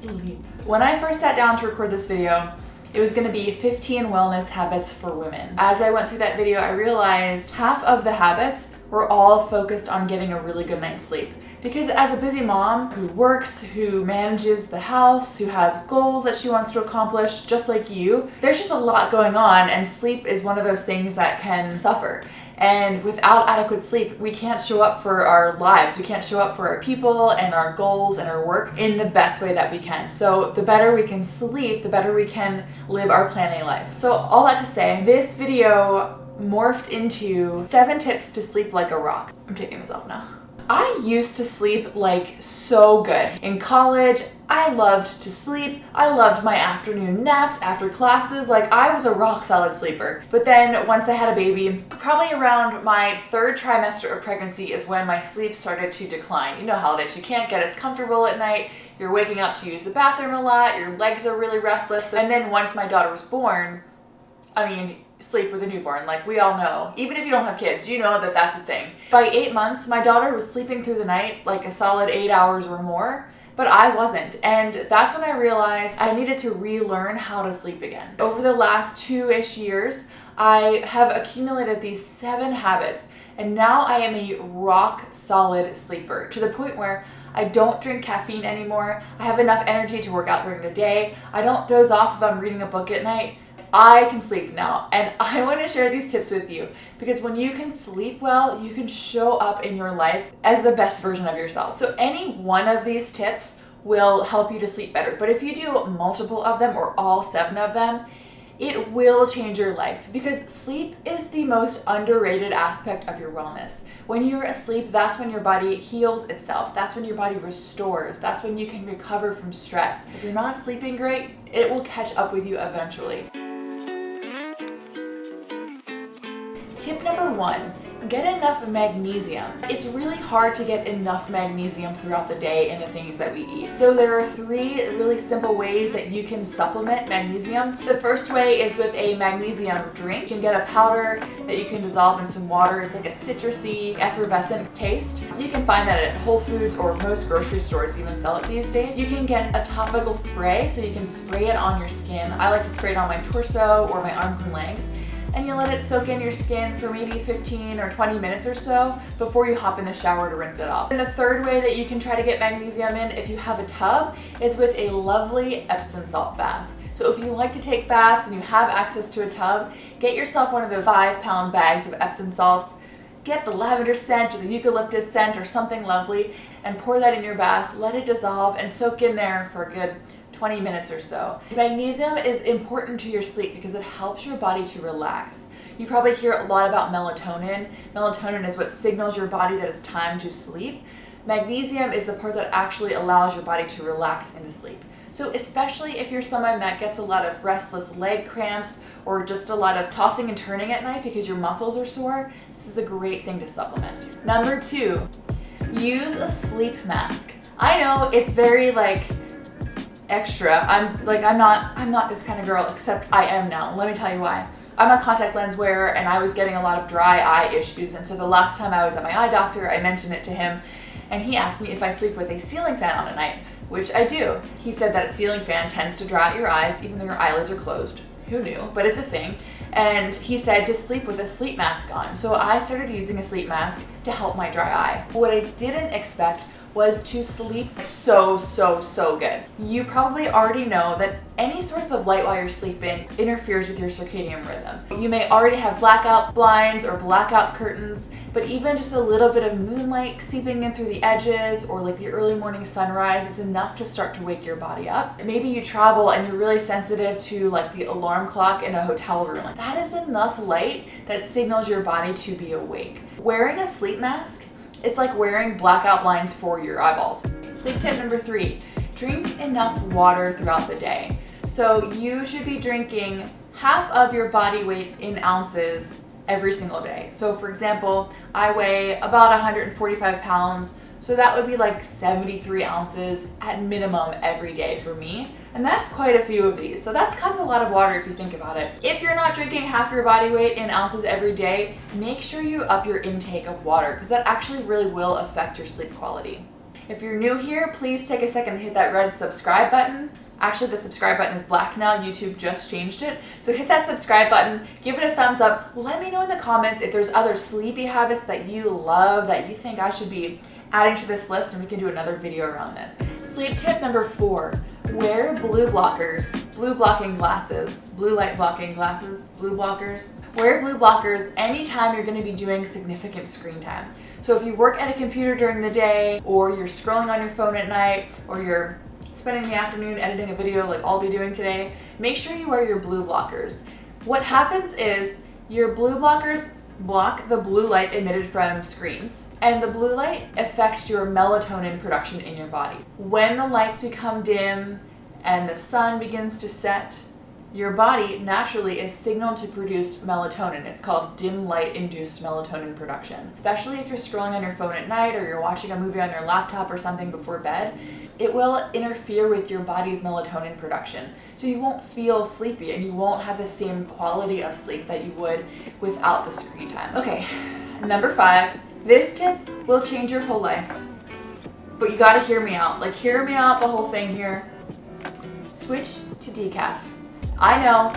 Sleep. When I first sat down to record this video, it was going to be 15 wellness habits for women. As I went through that video, I realized half of the habits were all focused on getting a really good night's sleep. Because as a busy mom who works, who manages the house, who has goals that she wants to accomplish, just like you, there's just a lot going on, and sleep is one of those things that can suffer. And without adequate sleep, we can't show up for our lives. We can't show up for our people and our goals and our work in the best way that we can. So the better we can sleep, the better we can live our Plan A life. So all that to say, this video morphed into 7 tips to sleep like a rock. I'm taking this off now. I used to sleep like so good. In college, I loved to sleep. I loved my afternoon naps after classes. Like, I was a rock solid sleeper. But then once I had a baby, probably around my 3rd trimester of pregnancy is when my sleep started to decline. You know how it is. You can't get as comfortable at night. You're waking up to use the bathroom a lot. Your legs are really restless. And then once my daughter was born, sleep with a newborn, like we all know. Even if you don't have kids, you know that that's a thing. By 8 months, my daughter was sleeping through the night like a solid 8 hours or more, but I wasn't. And that's when I realized I needed to relearn how to sleep again. Over the last 2-ish years, I have accumulated these 7 habits, and now I am a rock solid sleeper to the point where I don't drink caffeine anymore. I have enough energy to work out during the day. I don't doze off if I'm reading a book at night. I can sleep now, and I want to share these tips with you because when you can sleep well, you can show up in your life as the best version of yourself. So any one of these tips will help you to sleep better, but if you do multiple of them or all 7 of them, it will change your life because sleep is the most underrated aspect of your wellness. When you're asleep, that's when your body heals itself. That's when your body restores. That's when you can recover from stress. If you're not sleeping great, it will catch up with you eventually. Tip number 1, get enough magnesium. It's really hard to get enough magnesium throughout the day in the things that we eat. So there are 3 really simple ways that you can supplement magnesium. The first way is with a magnesium drink. You can get a powder that you can dissolve in some water. It's like a citrusy, effervescent taste. You can find that at Whole Foods or most grocery stores even sell it these days. You can get a topical spray, so you can spray it on your skin. I like to spray it on my torso or my arms and legs. And you let it soak in your skin for maybe 15 or 20 minutes or so before you hop in the shower to rinse it off. And the third way that you can try to get magnesium in, if you have a tub, is with a lovely Epsom salt bath. So if you like to take baths and you have access to a tub, get yourself one of those 5-pound bags of Epsom salts. Get the lavender scent or the eucalyptus scent or something lovely and pour that in your bath. Let it dissolve and soak in there for a good 20 minutes or so. Magnesium is important to your sleep because it helps your body to relax. You probably hear a lot about melatonin. Melatonin is what signals your body that it's time to sleep. Magnesium is the part that actually allows your body to relax into sleep. So especially if you're someone that gets a lot of restless leg cramps or just a lot of tossing and turning at night because your muscles are sore, this is a great thing to supplement. Number 2, use a sleep mask. I know it's very extra. I'm not this kind of girl, except I am now. Let me tell you why. I'm a contact lens wearer and I was getting a lot of dry eye issues, and so the last time I was at my eye doctor, I mentioned it to him and he asked me if I sleep with a ceiling fan on at night, which I do. He said that a ceiling fan tends to dry out your eyes even though your eyelids are closed. Who knew? But it's a thing. And he said to sleep with a sleep mask on. So I started using a sleep mask to help my dry eye. What I didn't expect was to sleep so good. You probably already know that any source of light while you're sleeping interferes with your circadian rhythm. You may already have blackout blinds or blackout curtains, but even just a little bit of moonlight seeping in through the edges or like the early morning sunrise is enough to start to wake your body up. Maybe you travel and you're really sensitive to like the alarm clock in a hotel room. That is enough light that signals your body to be awake. Wearing a sleep mask, it's like wearing blackout blinds for your eyeballs. Sleep tip number 3, drink enough water throughout the day. So you should be drinking half of your body weight in ounces every single day. So for example, I weigh about 145 pounds, so that would be like 73 ounces at minimum every day for me. And that's quite a few of these. So that's kind of a lot of water if you think about it. If you're not drinking half your body weight in ounces every day, make sure you up your intake of water because that actually really will affect your sleep quality. If you're new here, please take a second to hit that red subscribe button. Actually, the subscribe button is black now. YouTube just changed it. So hit that subscribe button, give it a thumbs up. Let me know in the comments if there's other sleepy habits that you love that you think I should be adding to this list, and we can do another video around this. Sleep tip number 4, wear blue blockers, blue blocking glasses, blue light blocking glasses, blue blockers. Wear blue blockers anytime you're going to be doing significant screen time. So if you work at a computer during the day, or you're scrolling on your phone at night, or you're spending the afternoon editing a video like I'll be doing today, make sure you wear your blue blockers. What happens is your blue blockers block the blue light emitted from screens, and the blue light affects your melatonin production in your body. When the lights become dim and the sun begins to set, your body naturally is signaled to produce melatonin. It's called dim light induced melatonin production. Especially if you're scrolling on your phone at night, or you're watching a movie on your laptop or something before bed, it will interfere with your body's melatonin production. So you won't feel sleepy, and you won't have the same quality of sleep that you would without the screen time. Okay, number 5, this tip will change your whole life. But you gotta hear me out. Like, hear me out the whole thing here. Switch to decaf. I know,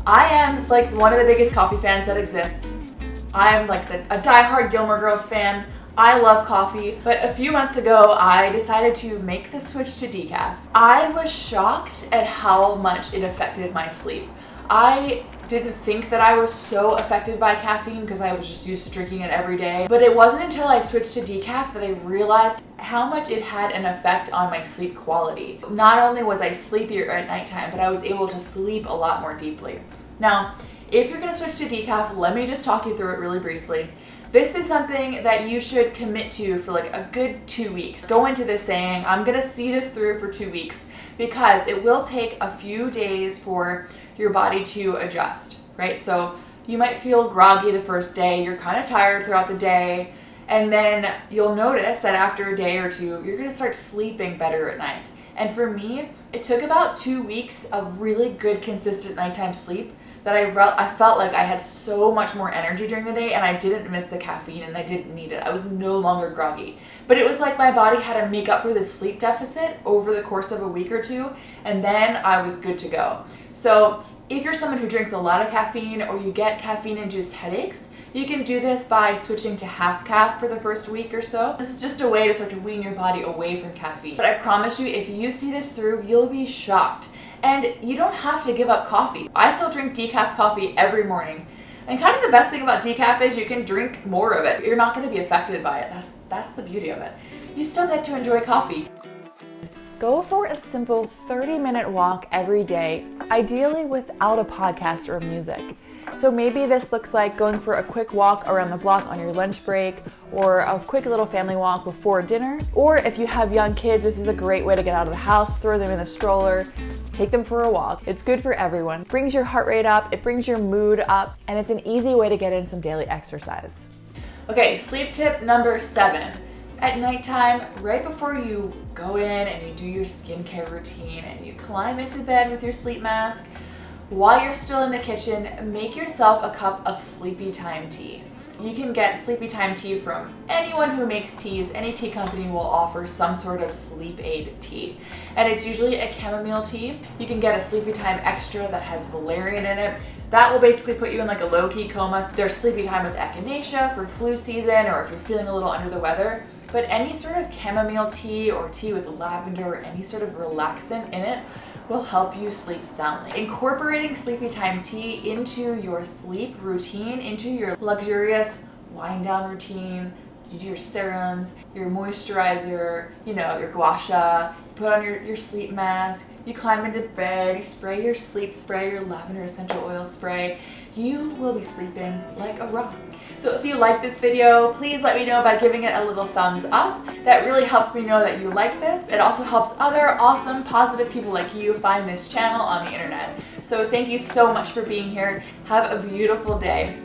I am like one of the biggest coffee fans that exists. I am like a diehard Gilmore Girls fan. I love coffee, but a few months ago, I decided to make the switch to decaf. I was shocked at how much it affected my sleep. I didn't think that I was so affected by caffeine because I was just used to drinking it every day. But it wasn't until I switched to decaf that I realized how much it had an effect on my sleep quality. Not only was I sleepier at nighttime, but I was able to sleep a lot more deeply. Now, if you're gonna switch to decaf, let me just talk you through it really briefly. This is something that you should commit to for like a good 2 weeks. Go into this saying, I'm gonna see this through for 2 weeks, because it will take a few days for your body to adjust, right? So you might feel groggy the first day, you're kind of tired throughout the day, and then you'll notice that after a day or two, you're gonna start sleeping better at night. And for me, it took about 2 weeks of really good, consistent nighttime sleep that I felt like I had so much more energy during the day, and I didn't miss the caffeine, and I didn't need it. I was no longer groggy. But it was like my body had to make up for this sleep deficit over the course of a week or two, and then I was good to go. So if you're someone who drinks a lot of caffeine, or you get caffeine-induced headaches, you can do this by switching to half caff for the first week or so. This is just a way to start to wean your body away from caffeine. But I promise you, if you see this through, you'll be shocked. And you don't have to give up coffee. I still drink decaf coffee every morning. And kind of the best thing about decaf is you can drink more of it. You're not going to be affected by it. That's the beauty of it. You still get to enjoy coffee. Go for a simple 30-minute walk every day, ideally without a podcast or music. So maybe this looks like going for a quick walk around the block on your lunch break, or a quick little family walk before dinner. Or if you have young kids, this is a great way to get out of the house, throw them in a stroller, take them for a walk. It's good for everyone. It brings your heart rate up, it brings your mood up, and it's an easy way to get in some daily exercise. Okay, sleep tip number 7. At nighttime, right before you go in and you do your skincare routine and you climb into bed with your sleep mask, while you're still in the kitchen, make yourself a cup of sleepy time tea. You can get sleepy time tea from anyone who makes teas. Any tea company will offer some sort of sleep aid tea. And it's usually a chamomile tea. You can get a sleepy time extra that has valerian in it. That will basically put you in like a low-key coma. There's sleepy time with echinacea for flu season, or if you're feeling a little under the weather. But any sort of chamomile tea or tea with lavender or any sort of relaxant in it will help you sleep soundly. Incorporating sleepy time tea into your sleep routine, into your luxurious wind down routine, you do your serums, your moisturizer, your gua sha, you put on your sleep mask, you climb into bed, you spray your sleep spray, your lavender essential oil spray, you will be sleeping like a rock. So if you like this video, please let me know by giving it a little thumbs up. That really helps me know that you like this. It also helps other awesome, positive people like you find this channel on the internet. So thank you so much for being here. Have a beautiful day.